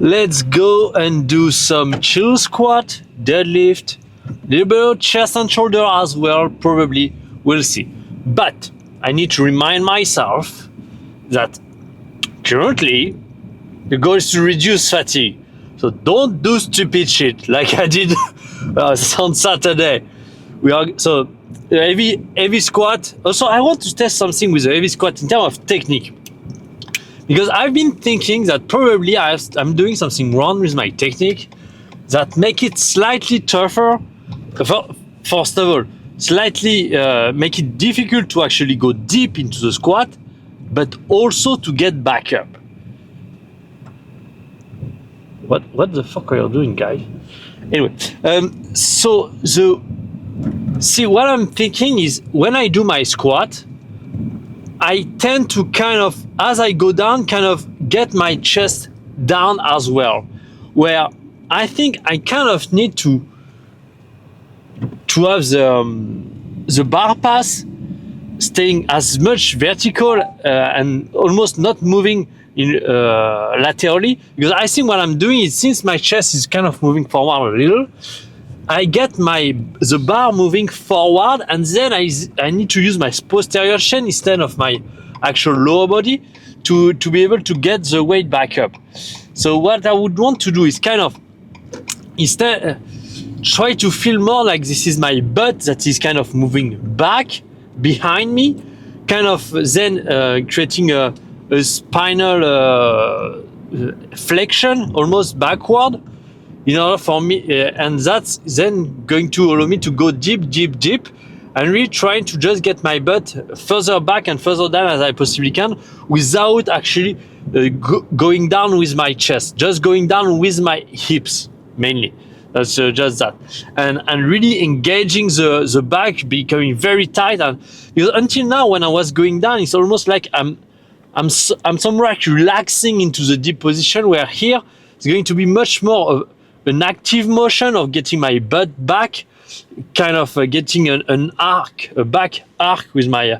Let's go and do some chill squat, deadlift, little bit of chest and shoulder as well, probably, we'll see. But I need to remind myself that currently the goal is to reduce fatigue. So don't do stupid shit like I did on Saturday. So heavy squat. Also, I want to test something with the heavy squat in terms of technique. Because I've been thinking that probably I'm doing something wrong with my technique that make it slightly tougher. First of all, slightly make it difficult to actually go deep into the squat, but also to get back up. What the fuck are you doing, guys? Anyway, see, what I'm thinking is when I do my squat, I tend to kind of, as I go down, kind of get my chest down as well, where I think I kind of need to have the bar pass staying as much vertical and almost not moving in laterally, because I think what I'm doing is, since my chest is kind of moving forward a little, I get the bar moving forward, and then I need to use my posterior chain instead of my actual lower body to be able to get the weight back up. So what I would want to do is kind of instead try to feel more like this is my butt that is kind of moving back behind me, kind of then creating a spinal flexion almost backward, in order for me, and that's then going to allow me to go deep, and really trying to just get my butt further back and further down as I possibly can, without actually going down with my chest, just going down with my hips mainly. That's just that, and really engaging the back, becoming very tight. And because until now, when I was going down, it's almost like I'm somewhere like relaxing into the deep position, where here it's going to be much more of an active motion of getting my butt back, kind of getting an arc, a back arc with my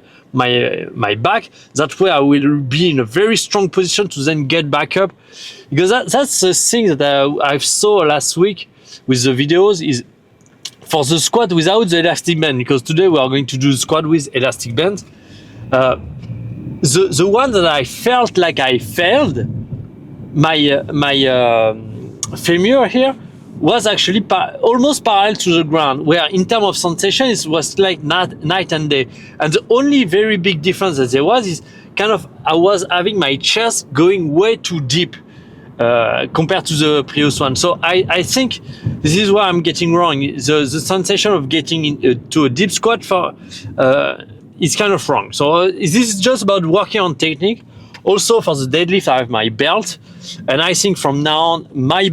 back. That way I will be in a very strong position to then get back up. Because that's the thing that I saw last week with the videos, is for the squat without the elastic band, because today we are going to do the squat with elastic band. The one that I felt like I failed, my femur here was actually almost parallel to the ground, where in terms of sensation it was like night and day. And the only very big difference that there was is kind of I was having my chest going way too deep compared to the previous one. So I think this is where I'm getting wrong. The sensation of getting to a deep squat is kind of wrong. So this is just about working on technique. Also for the deadlift, I have my belt, and I think from now on, my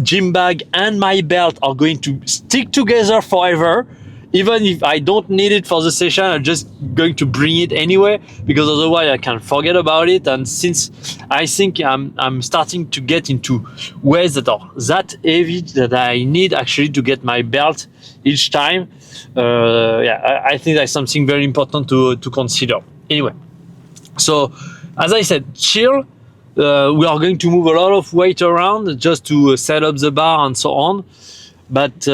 gym bag and my belt are going to stick together forever. Even if I don't need it for the session, I'm just going to bring it anyway, because otherwise I can forget about it. And since I think I'm starting to get into weights that are that heavy that I need actually to get my belt each time, I think that's something very important to consider. Anyway, so as I said, chill. We are going to move a lot of weight around just to set up the bar and so on. But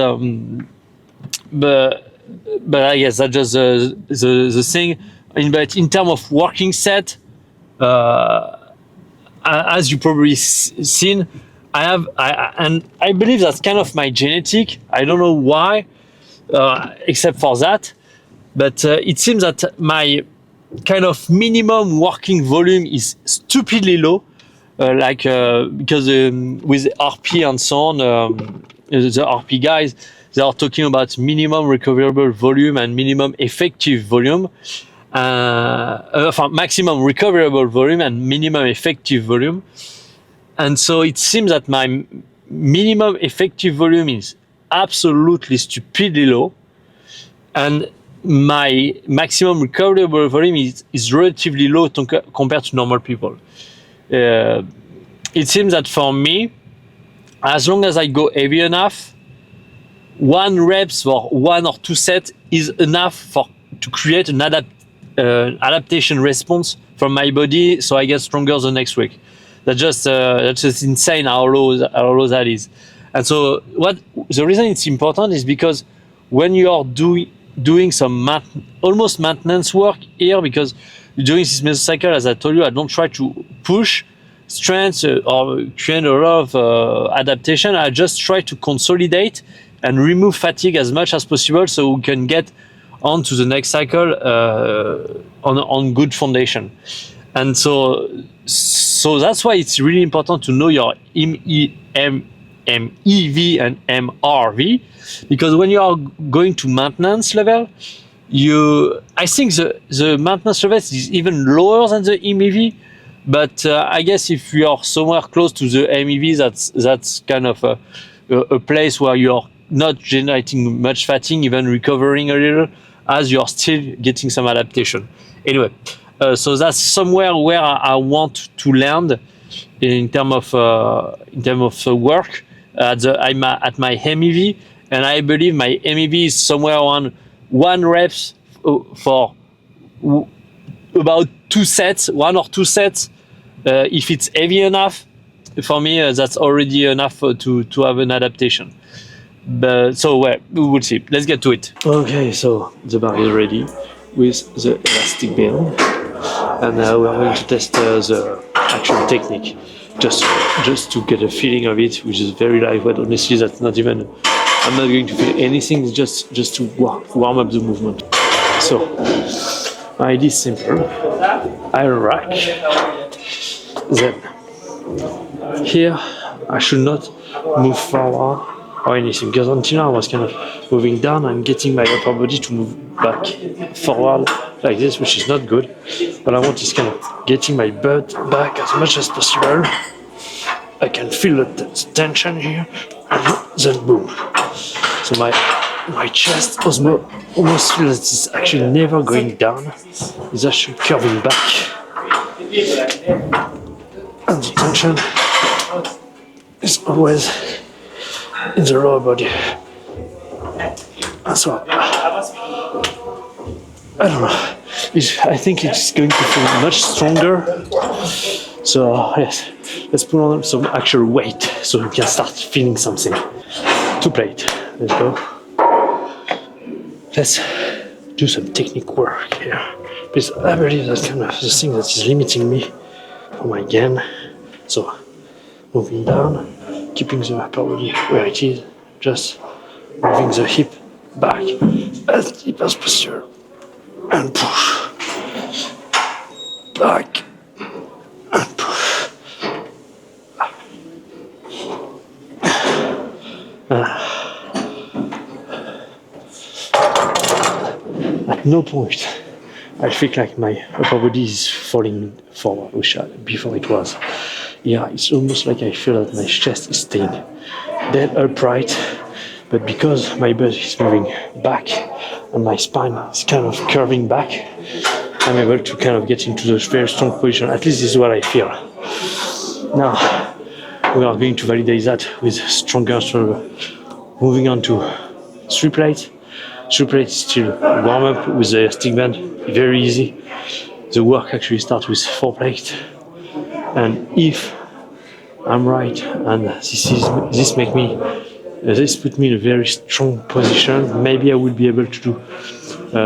I guess that's just the thing. But in terms of working set, as you probably seen, and I believe that's kind of my genetic. I don't know why, except for that. But it seems that my kind of minimum working volume is stupidly low, because with RP and so on, the RP guys, they are talking about minimum recoverable volume and minimum effective volume, maximum recoverable volume and minimum effective volume. And so it seems that my minimum effective volume is absolutely stupidly low, and my maximum recoverable volume is relatively low compared to normal people. It seems that for me, as long as I go heavy enough, 1 reps for 1 or 2 sets is enough to create an adaptation response from my body, so I get stronger the next week. that's just insane how low that is. And so what the reason it's important is because when you are doing some almost maintenance work here, because during this mesocycle, as I told you, I don't try to push strength or create a lot of adaptation. I just try to consolidate and remove fatigue as much as possible, so we can get on to the next cycle on good foundation. And so that's why it's really important to know your MEV and MRV, because when you are going to maintenance level, I think the maintenance level is even lower than the MEV, but I guess if you are somewhere close to the MEV, that's kind of a place where you're not generating much fatigue, even recovering a little, as you're still getting some adaptation. Anyway, so that's somewhere where I want to land in terms of work. I'm at my MEV, and I believe my MEV is somewhere on 1 reps for about 2 sets, 1 or 2 sets. If it's heavy enough, for me, that's already enough to have an adaptation. But so we will see. Let's get to it. Okay, so the bar is ready with the elastic band, and now we are going to test the actual technique, just to get a feeling of it, which is very lightweight. Honestly, that's not even. I'm not going to feel anything. Just to warm up the movement. So my idea is simple. Iron rack. Then here I should not move forward or anything, because until now I was kind of moving down and getting my upper body to move back forward like this, which is not good. What I want is kind of getting my butt back as much as possible. I can feel the tension here, and then boom. So my chest almost feels that it's actually never going down. It's actually curving back. And the tension is always in the lower body. So I don't know. I think it's going to feel much stronger. So yes, let's put on some actual weight so we can start feeling something. 2 plates. Let's go. Let's do some technique work here, because I believe that's kind of the thing that is limiting me for my gain. So moving down, keeping the upper body where it is, just moving the hip back as deep as possible, and push back and push. At no point I feel like my upper body is falling forward, which before it was. Yeah, it's almost like I feel that my chest is staying dead upright, but because my butt is moving back and my spine is kind of curving back, I'm able to kind of get into this very strong position. At least this is what I feel. Now we are going to validate that with stronger. Moving on to 3 plates. 3 plates still warm up with the stick band, very easy. The work actually starts with 4 plates. And if I'm right, and this put me in a very strong position, maybe I will be able to do,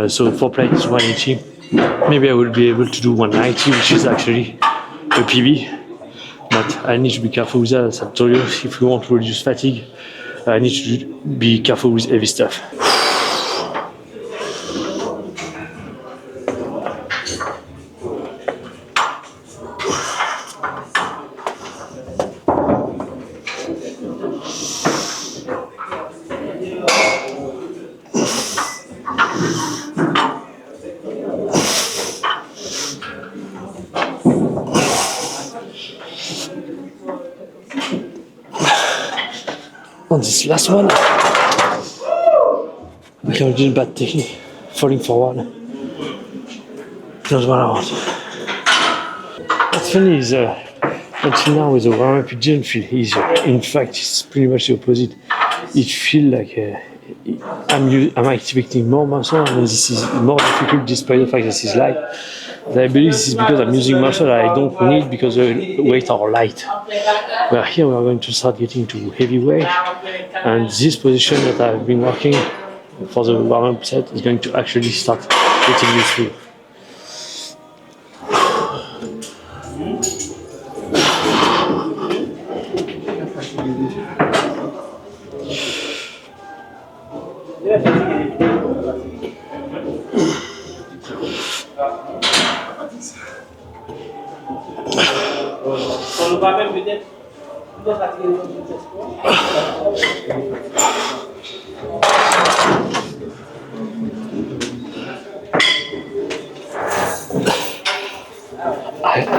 so 4 plates is 180, maybe I will be able to do 190, which is actually a PB, but I need to be careful with that. As I told you, if we want to reduce fatigue, I need to be careful with heavy stuff. On this last one, I can do bad technique, falling forward. Not what I want. What's funny is until now with the warm-up it didn't feel easier. In fact, it's pretty much the opposite. It feels like I'm activating more muscle, and this is more difficult despite the fact that this is light. I believe this is because I'm using muscle I don't need because the weight are light. But here we are going to start getting to heavy weight, and this position that I've been working for the warm-up set is going to actually start getting useful.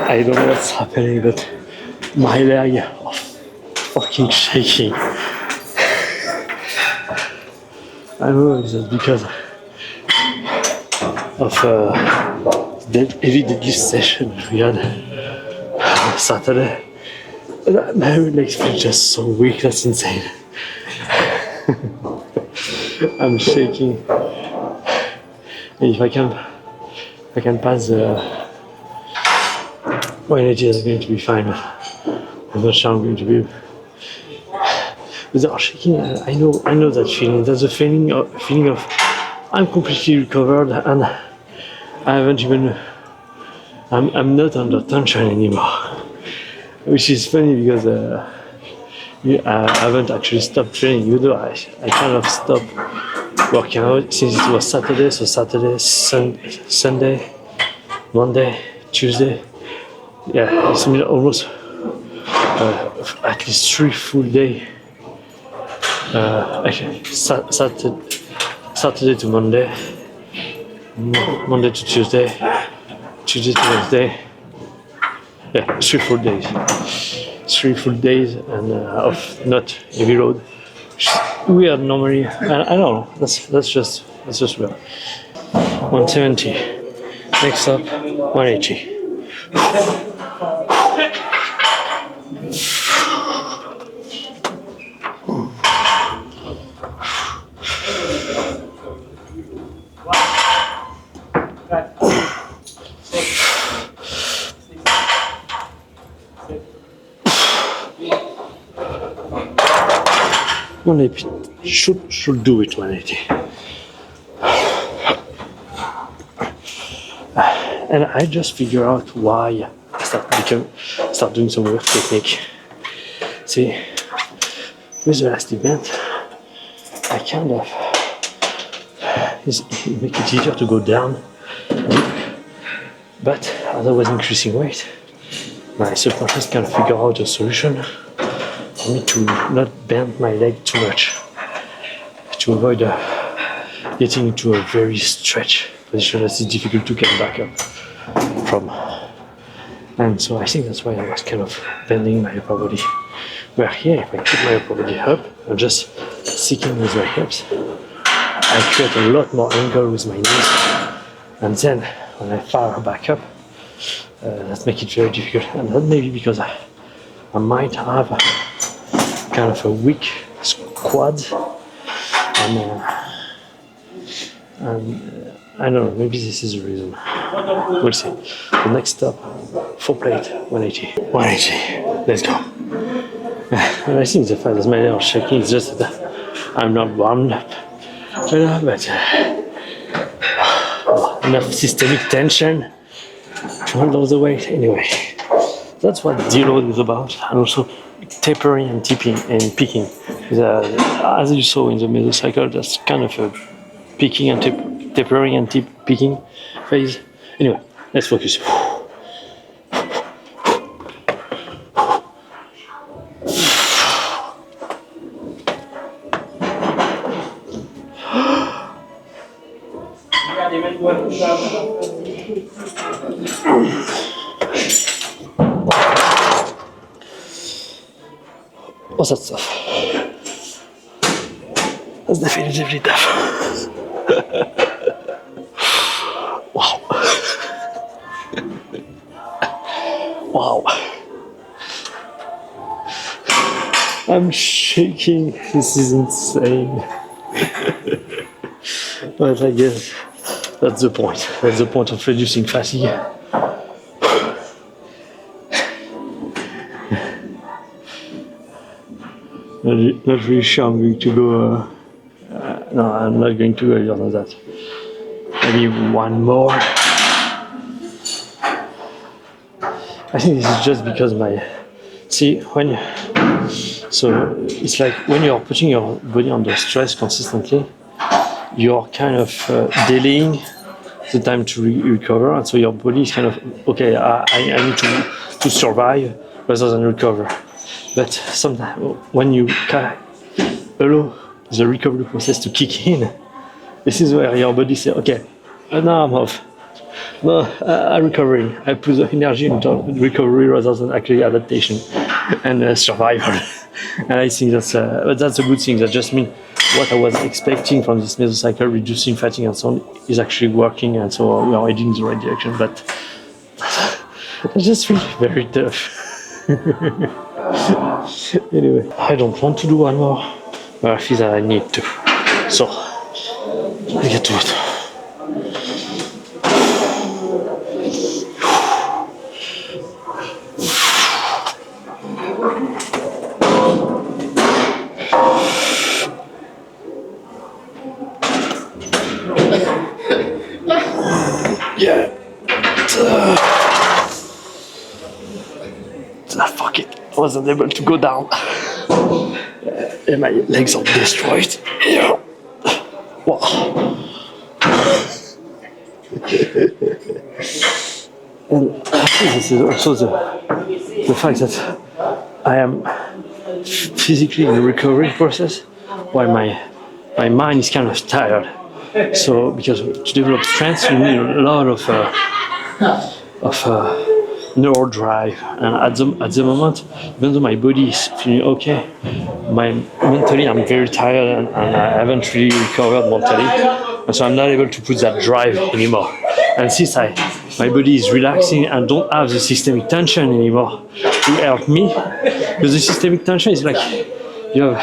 I don't know what's happening, but my leg are fucking shaking. I don't know if it's because of the heavy deadlift session we had on Saturday. My legs feel just so weak, that's insane. I'm shaking. And if I can pass the 180, that's going to be fine. I'm not sure I'm going to be. But they are shaking. I know that feeling. That's a feeling of I'm completely recovered and I haven't even. I'm not under tension anymore, which is funny because I haven't actually stopped training. Even though I kind of stopped working out since it was Saturday. So Saturday, Sunday, Monday, Tuesday. Yeah, it's been almost at least 3 full days. Actually, Saturday to Monday, Monday to Tuesday, Tuesday to Wednesday. Yeah, 3 full days. 3 full days and of not heavy load. Weird normally. I don't know. That's just weird. 170. Next up, 180. Should do it 180. And I just figure out why I start doing some work technique. See, with the last event, I kind of it make it easier to go down deep, but as I was increasing weight, my subconscious kind of figure out a solution for me to not bend my leg too much, to avoid getting into a very stretch position that is difficult to get back up from. And so I think that's why I was kind of bending my upper body. Where here, if I keep my upper body up and just seeking with my hips, I create a lot more angle with my knees. And then when I fire back up, that makes it very difficult. And that may be because I might have kind of a weak quad, and I don't know, maybe this is the reason. We'll see. The next stop, 4 plate, 180. 180, let's go. And I think the fact that my legs are shaking is just that I'm not warmed up enough, but enough systemic tension to hold all the weight. Anyway, that's what deload is about, and also tapering and tipping and picking. As you saw in the mesocycle, that's kind of a picking and tapering and picking phase. Anyway, let's focus. What's that stuff? That's definitively tough. Wow. Wow. I'm shaking. This is insane. But I guess that's the point. That's the point of reducing fatigue. Not really sure I'm going to go. No, I'm not going to go earlier than that. Maybe one more. I think this is just because see when. So it's like when you're putting your body under stress consistently, you're kind of delaying the time to recover, and so your body is kind of okay. I need to survive rather than recover. But sometimes when you allow the recovery process to kick in, this is where your body says, okay, now I'm off. No, I'm recovering. I put the energy into recovery rather than actually adaptation and survival. And I think that's a good thing. That just means what I was expecting from this mesocycle, reducing fatigue and so on, is actually working, and so we are heading in the right direction. But it's just really very tough. Anyway, I don't want to do one more, but I feel that I need to. So, I get to it. Yeah. Fuck it. I wasn't able to go down. And my legs are destroyed. Yeah. Wow. And I think this is also the fact that I am physically in the recovery process while my mind is kind of tired. So because to develop strength you need a lot of neural drive, and at the moment, even though my body is feeling okay, mentally I'm very tired and I haven't really recovered mentally, and so I'm not able to put that drive anymore. And since my body is relaxing and don't have the systemic tension anymore to help me, because the systemic tension is like you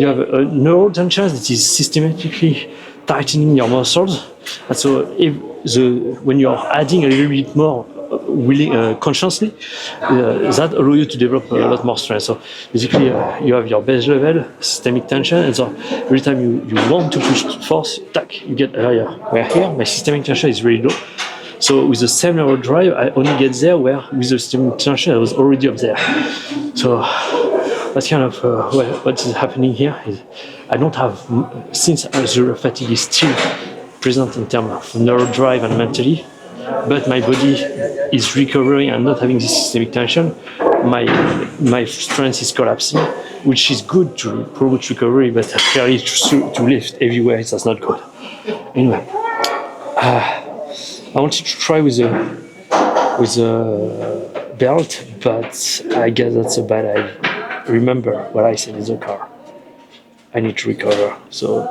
have a neural tension that is systematically tightening your muscles, and so when you're adding a little bit more consciously, that allows you to develop a lot more strength. So basically, you have your base level systemic tension, and so every time you want to push force, you get higher. Where here, my systemic tension is really low. So with the same neural drive, I only get there where with the systemic tension I was already up there. So that's kind of what is happening here. Is I don't have, since the fatigue is still present in terms of neural drive and mentally, but my body is recovering and not having this systemic tension, my strength is collapsing, which is good to promote recovery, but clearly to lift heavy weights, that's not good. Anyway, I wanted to try with a belt, but I guess that's a bad idea. Remember what I said in the car. I need to recover. So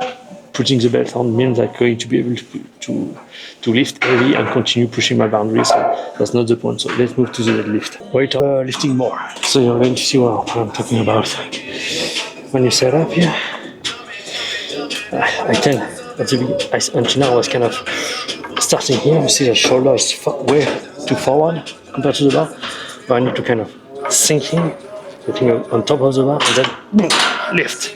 putting the belt on means I'm going to be able to lift heavy and continue pushing my boundaries. So that's not the point. So let's move to the deadlift. Weight lifting more. So you're going to see what I'm talking about. When you set up here, I tend at the beginning, until now I was kind of starting here. You see the shoulder is way too forward compared to the bar. But I need to kind of sink in, getting on top of the bar, and then boom, lift.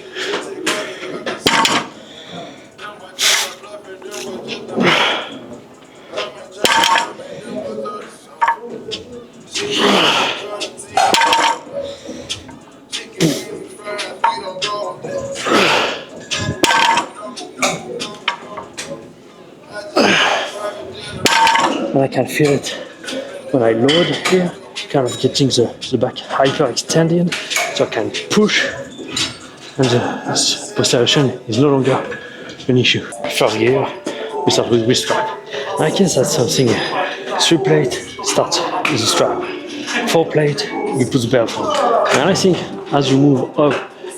And I can feel it when I load here, kind of getting the back hyper extended, so I can push, and this posterior is no longer an issue. First gear, we start with wrist strap. I guess that's something. 3 plate starts with the strap. 4 plate, we put the belt on. And I think as you move up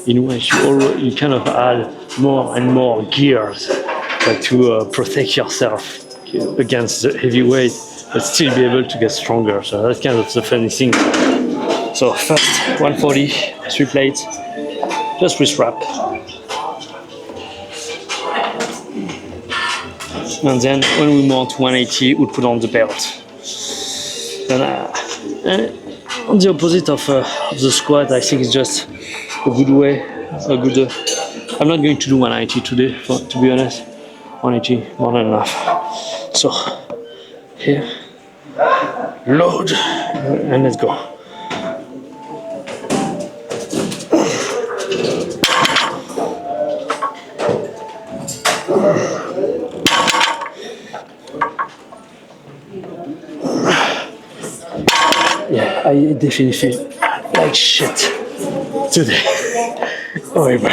in weight, you kind of add more and more gears to protect yourself against the heavy weight, but still be able to get stronger. So that's kind of the funny thing. So first 140, 3 plates, just wrist wrap. And then when we mount 180, we put on the belt. And on the opposite of the squat, I think it's just a good way, a good. I'm not going to do 180 today, to be honest. 180 more than enough. So here, load, and let's go. Yeah, I definitely feel like shit today. Horrible.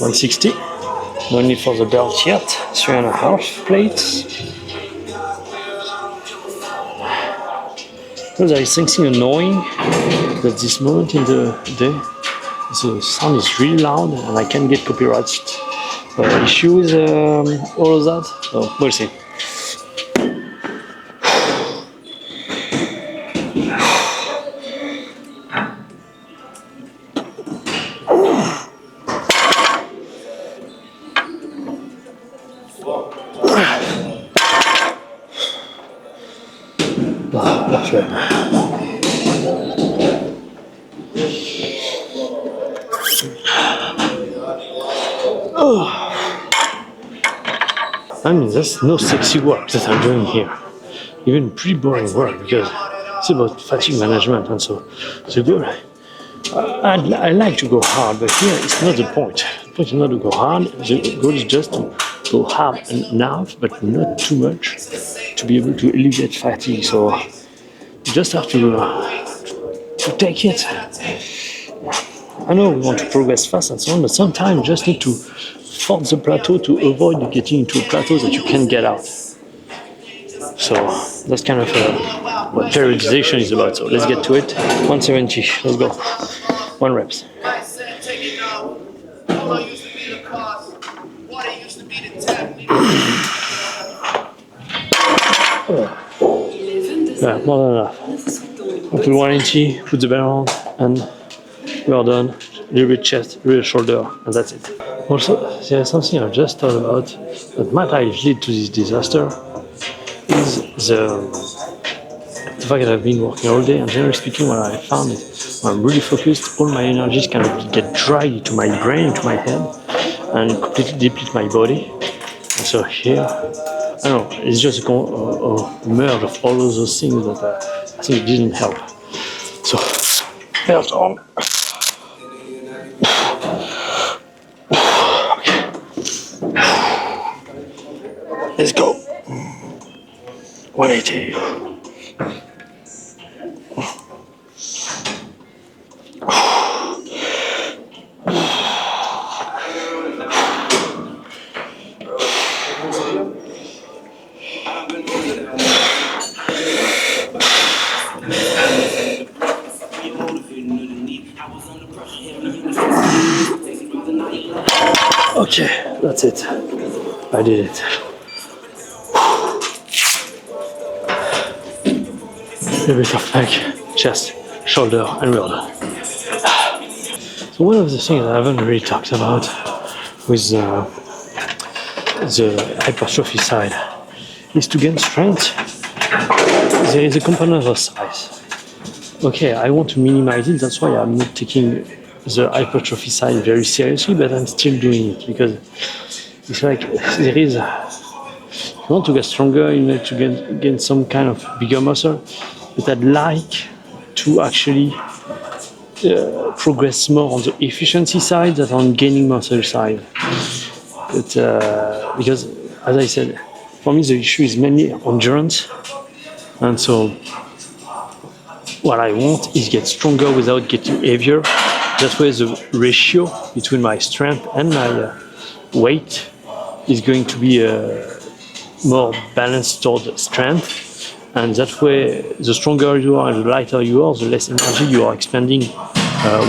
160. No need for the belt yet. 3.5 plates. So there is something annoying at this moment in the day. The sound is really loud and I can get copyright issue with all of that. So we'll see. Parfait. I mean, that's no sexy work that I'm doing here. Even pretty boring work because it's about fatigue management, and so the goal. I like to go hard, but here it's not the point. The point is not to go hard. The goal is just to go hard enough, but not too much, to be able to alleviate fatigue. So you just have to take it. I know we want to progress fast and so on, but sometimes you just need to force the plateau to avoid getting into a plateau that you can't get out. So that's kind of what periodization is about. So let's get to it. 170. Let's go. 1 reps. Yeah, more than enough. Up to 180, put the bell on, and we are done. A little bit chest, a little shoulder, and that's it. Also, there's something I just thought about that might lead to this disaster is the fact that I've been working all day, and generally speaking, what I found is when I'm really focused, all my energies kind of get dragged into my brain, into my head, and completely deplete my body. And so here, I don't know, it's just a merge of all of those things that I think didn't help. So, belt on. Okay. Let's go. 180. Okay, that's it. I did it. A bit of neck, chest, shoulder, and we're done. So one of the things I haven't really talked about with the hypertrophy side is to gain strength. There is a component of size. Okay, I want to minimize it, that's why I'm not taking the hypertrophy side very seriously, but I'm still doing it because it's like there is. If you want to get stronger, you need to gain some kind of bigger muscle. But I'd like to actually progress more on the efficiency side than on gaining muscle side. But because, as I said, for me the issue is mainly endurance, and so what I want is get stronger without getting heavier. That way the ratio between my strength and my weight is going to be more balanced toward strength, and that way the stronger you are and the lighter you are, the less energy you are expending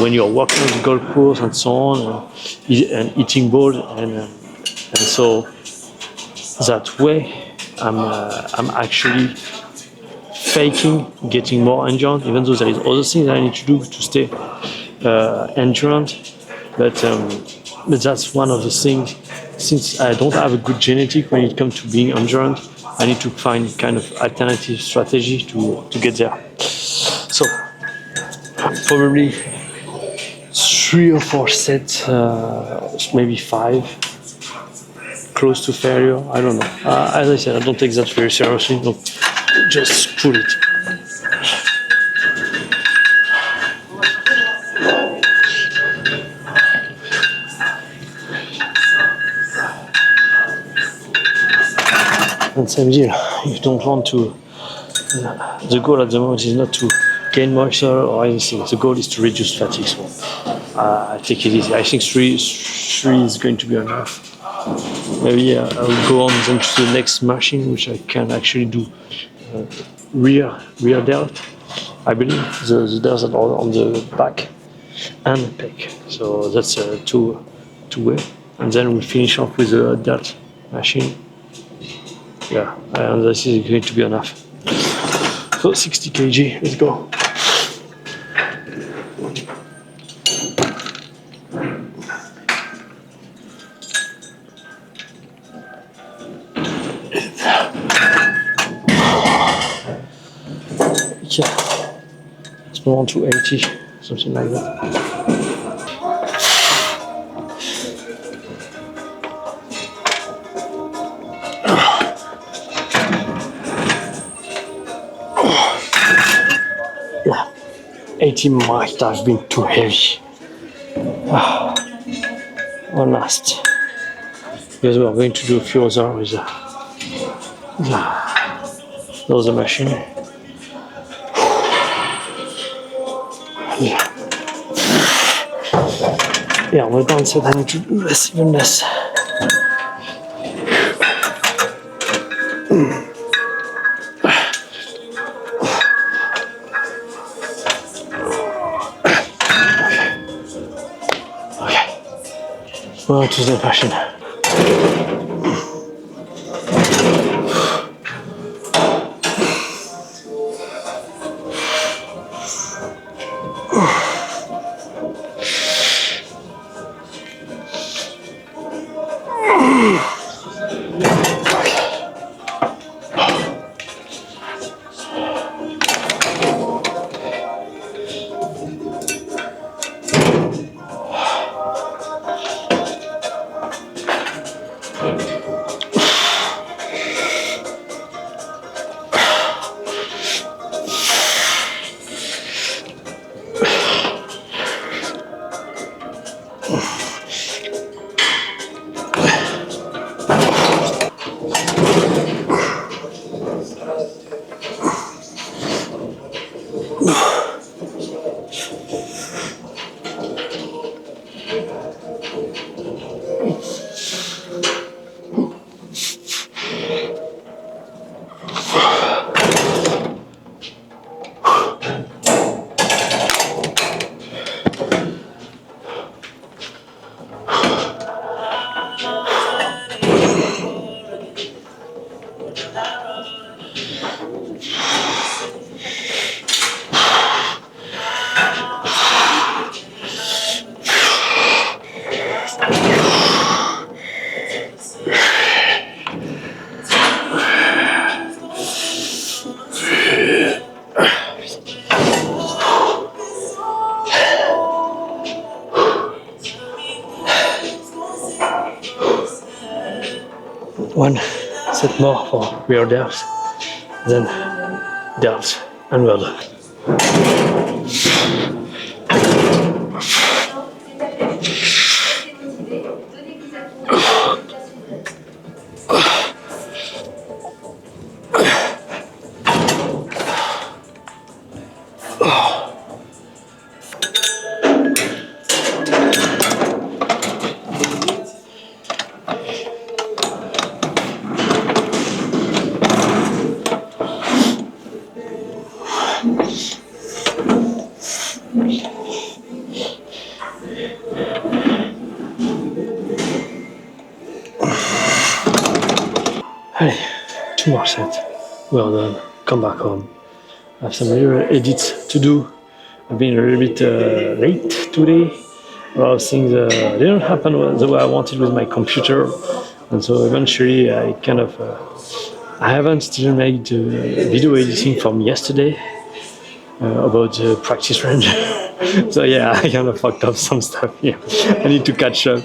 when you're walking on the golf course and so on, and eating balls, and so that way I'm actually faking getting more endurance, even though there is other things I need to do to stay endurance, but that's one of the things since I don't have a good genetic when it comes to being endurance, I need to find kind of alternative strategy to get there. So probably 3 or 4 sets, maybe 5, close to failure. I don't know. As I said, I don't take that very seriously. No, just pull it. And same deal. You don't want to. The goal at the moment is not to gain muscle or anything. The goal is to reduce fatigue. So I take it easy. I think three is going to be enough. Maybe I will go on then to the next machine, which I can actually do rear delt. I believe the delts are on the back and pec. So that's two way. And then we finish off with the delt machine. Yeah, and this is going to be enough. So 60 kg, let's go. Yeah, let's move on to 80, something like that. Yeah, 80 might have been too heavy. One last. Because we are going to do a few other with the other machine. Yeah, on the downside I need to do less, even less. Okay. Well, to the machine. One set more for rear delts, then delts, and we're done. Allez, 2 more sets. Well done. Come back home. I have some little edits to do. I've been a little bit late today. a lot of things didn't happen the way I wanted with my computer, and so eventually I haven't still made video editing from yesterday about the practice range. So yeah, I kind of fucked up some stuff here. I need to catch up.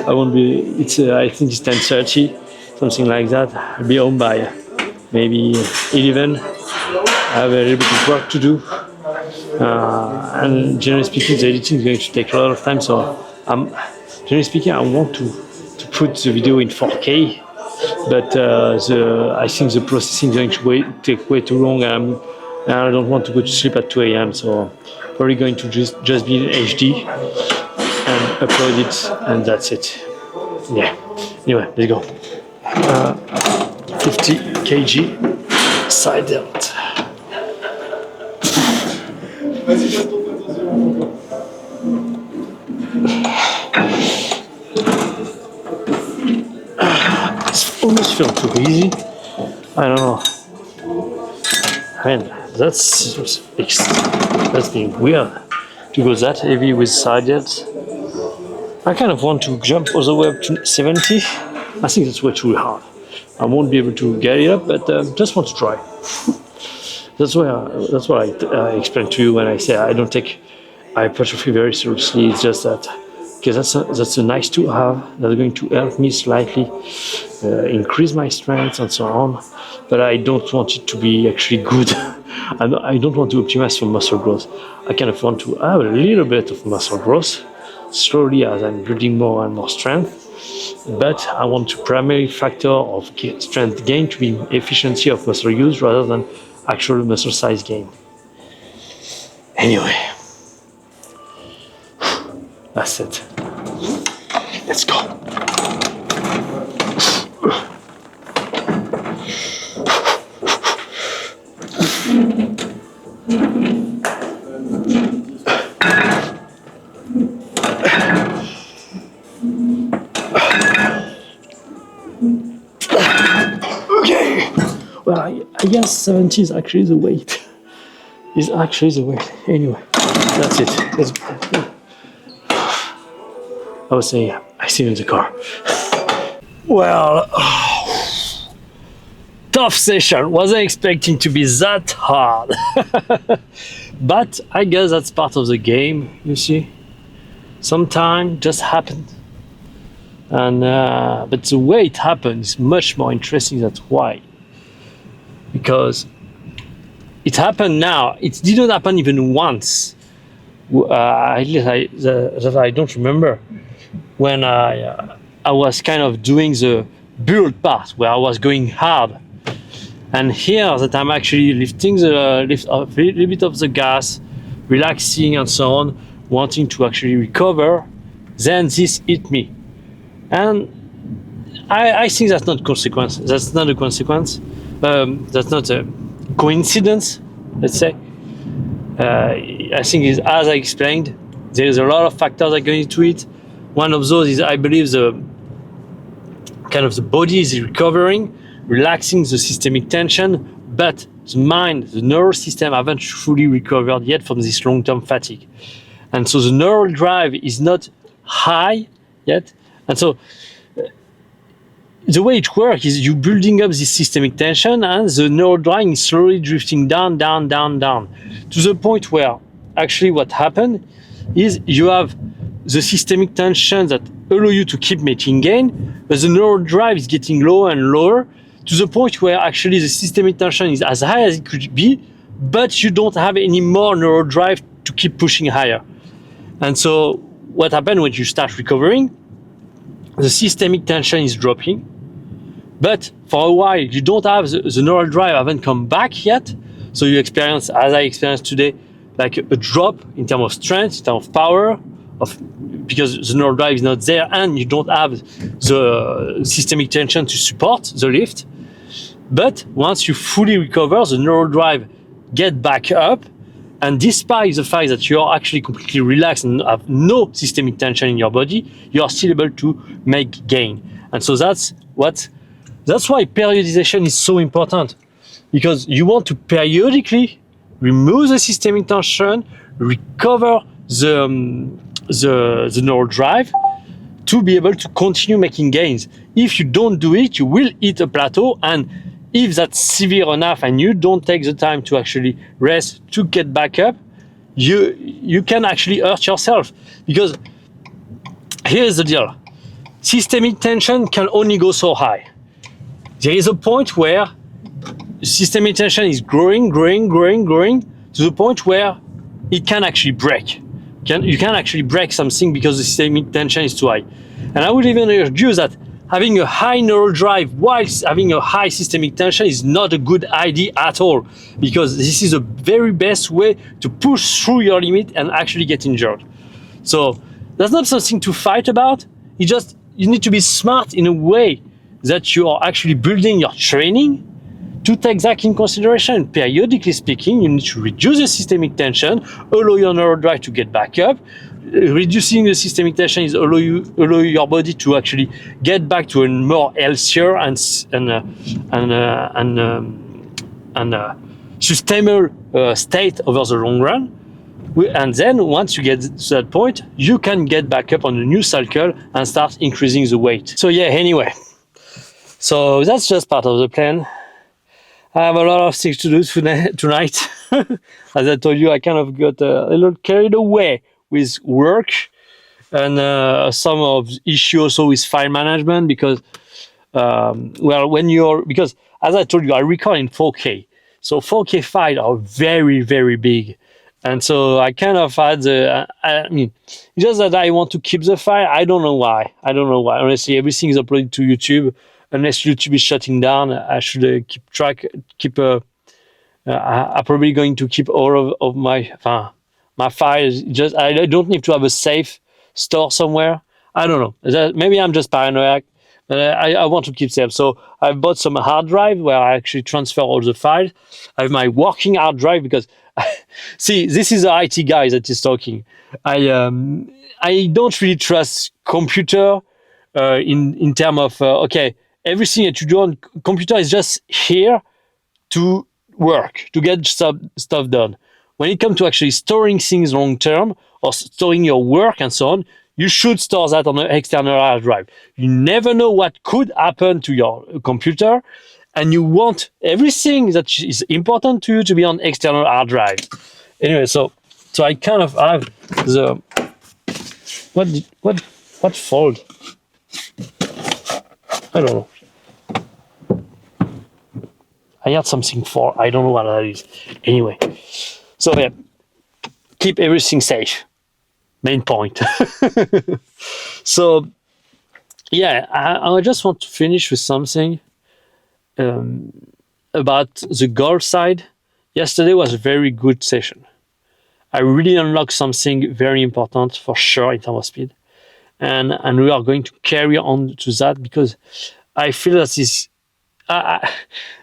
I won't be. It's I think it's 10:30, something like that. I'll be home by maybe 11. I have a little bit of work to do. And generally speaking, the editing is going to take a lot of time. So, generally speaking, I want to put the video in 4K, but I think the processing is going to take way too long, and I don't want to go to sleep at 2 a.m. So, probably going to just be in HD and upload it, and that's it. Yeah. Anyway, let's go. 50 kg side delt. It's almost feel too easy. I don't know. I mean, that's being weird to go that heavy with side delts. I kind of want to jump all the way up to 70. I think that's way too hard. I won't be able to get it up, but just want to try. That's what I explained to you when I say I don't take hypertrophy very seriously. It's just that because that's a nice to have. That's going to help me slightly increase my strength and so on. But I don't want it to be actually good. I don't want to optimize for muscle growth. I kind of want to have a little bit of muscle growth slowly as I'm building more and more strength. But I want the primary factor of strength gain to be efficiency of muscle use rather than actual muscle size gain. Anyway, that's it. Let's go. Okay. Well, I guess 70 is actually the weight. Anyway, that's it. I was saying, I see you in the car. Well, tough session. Wasn't expecting to be that hard. But I guess that's part of the game, you see. Sometimes just happened. And but the way it happened is much more interesting. That's why. Because it happened now. It didn't happen even once. That I don't remember. When I was kind of doing the build part where I was going hard, and here that I'm actually lifting a little bit of the gas, relaxing and so on, wanting to actually recover, then this hit me, and I think that's not consequence. That's not a consequence. That's not a coincidence. Let's say. I think is as I explained. There is a lot of factors that go into it. One of those is, I believe, the body is recovering, relaxing the systemic tension, but the mind, the nervous system haven't fully recovered yet from this long-term fatigue. And so the neural drive is not high yet. And so the way it works is you building up this systemic tension and the neural drive is slowly drifting down, to the point where actually what happened is you have the systemic tension that allow you to keep making gain, but the neural drive is getting lower and lower to the point where actually the systemic tension is as high as it could be, but you don't have any more neural drive to keep pushing higher. And so what happened when you start recovering, the systemic tension is dropping, but for a while you don't have the neural drive haven't come back yet, so you experience, as I experienced today, like a drop in terms of strength, in terms of power, because the neural drive is not there and you don't have the systemic tension to support the lift. But once you fully recover, the neural drive get back up, and despite the fact that you are actually completely relaxed and have no systemic tension in your body, you are still able to make gain. And so that's why periodization is so important, because you want to periodically remove the systemic tension, recover the the neural drive to be able to continue making gains. If you don't do it, you will hit a plateau, and if that's severe enough and you don't take the time to actually rest, to get back up, you can actually hurt yourself. Because here's the deal. Systemic tension can only go so high. There is a point where systemic tension is growing to the point where it can actually break. You can actually break something because the systemic tension is too high. And I would even urge you that having a high neural drive whilst having a high systemic tension is not a good idea at all, because this is the very best way to push through your limit and actually get injured. So that's not something to fight about. You need to be smart in a way that you are actually building your training to take that in consideration. Periodically speaking, you need to reduce the systemic tension, allow your neural drive to get back up. Reducing the systemic tension is allow your body to actually get back to a more healthier and sustainable state over the long run. And then once you get to that point, you can get back up on a new cycle and start increasing the weight. So yeah, anyway, so that's just part of the plan. I have a lot of things to do tonight. As I told you, I kind of got a little carried away with work and some of the issue also with file management, because because as I told you, I record in 4K. So 4K files are very, very big. And so I kind of had just that I want to keep the file. I don't know why. Honestly, everything is uploaded to YouTube. Unless YouTube is shutting down, I should I'm probably going to keep all of my files. Just I don't need to have a safe store somewhere. I don't know. Maybe I'm just paranoid, but I want to keep them. So I bought some hard drive where I actually transfer all the files. I have my working hard drive because, see, this is the IT guy that is talking. I don't really trust computer in terms of okay. Everything that you do on computer is just here to work, to get stuff done. When it comes to actually storing things long term or storing your work and so on, you should store that on an external hard drive. You never know what could happen to your computer, and you want everything that is important to you to be on external hard drive. Anyway, so I kind of have the what fold? I don't know. I had something for, I don't know what that is. Anyway, so yeah, keep everything safe. Main point. So yeah, I just want to finish with something about the golf side. Yesterday was a very good session. I really unlocked something very important for sure in terms of speed. And we are going to carry on to that, because I feel that this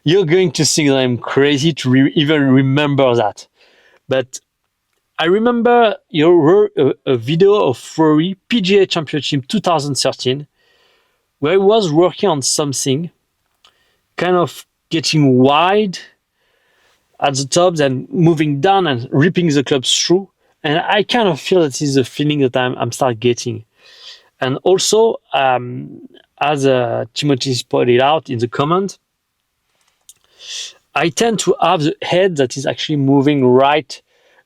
you're going to think that I'm crazy to even remember that. But I remember a video of Rory, PGA Championship 2013, where he was working on something, kind of getting wide at the top, then moving down and ripping the clubs through. And I kind of feel that this is a feeling that I'm start getting. And also, as Timothy pointed out in the comment, I tend to have the head that is actually moving right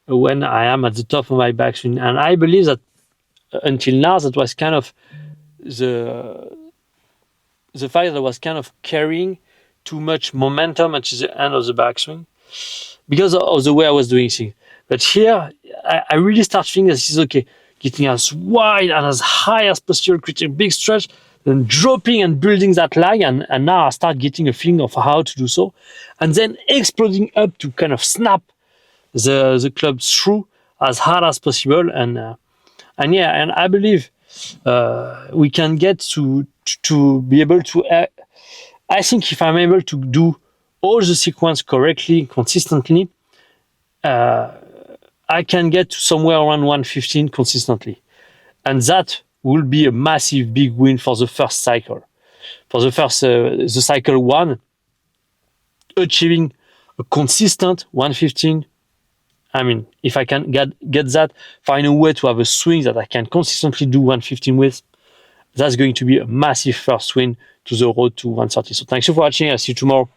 when I am at the top of my backswing. And I believe that until now, that was kind of the fact that I was kind of carrying too much momentum at the end of the backswing because of the way I was doing things. But here, I really start thinking that this is okay. Getting as wide and as high as possible, creating a big stretch, then dropping and building that lag, and now I start getting a feeling of how to do so, and then exploding up to kind of snap the club through as hard as possible, and I believe we can get to be able to. I think if I'm able to do all the sequence correctly, consistently, I can get to somewhere around 115 consistently. And that will be a massive, big win for the first cycle. For the cycle one, achieving a consistent 115 I mean, if I can get that, find a way to have a swing that I can consistently do 115 with, that's going to be a massive first win to the road to 130. So thanks you for watching. I'll see you tomorrow.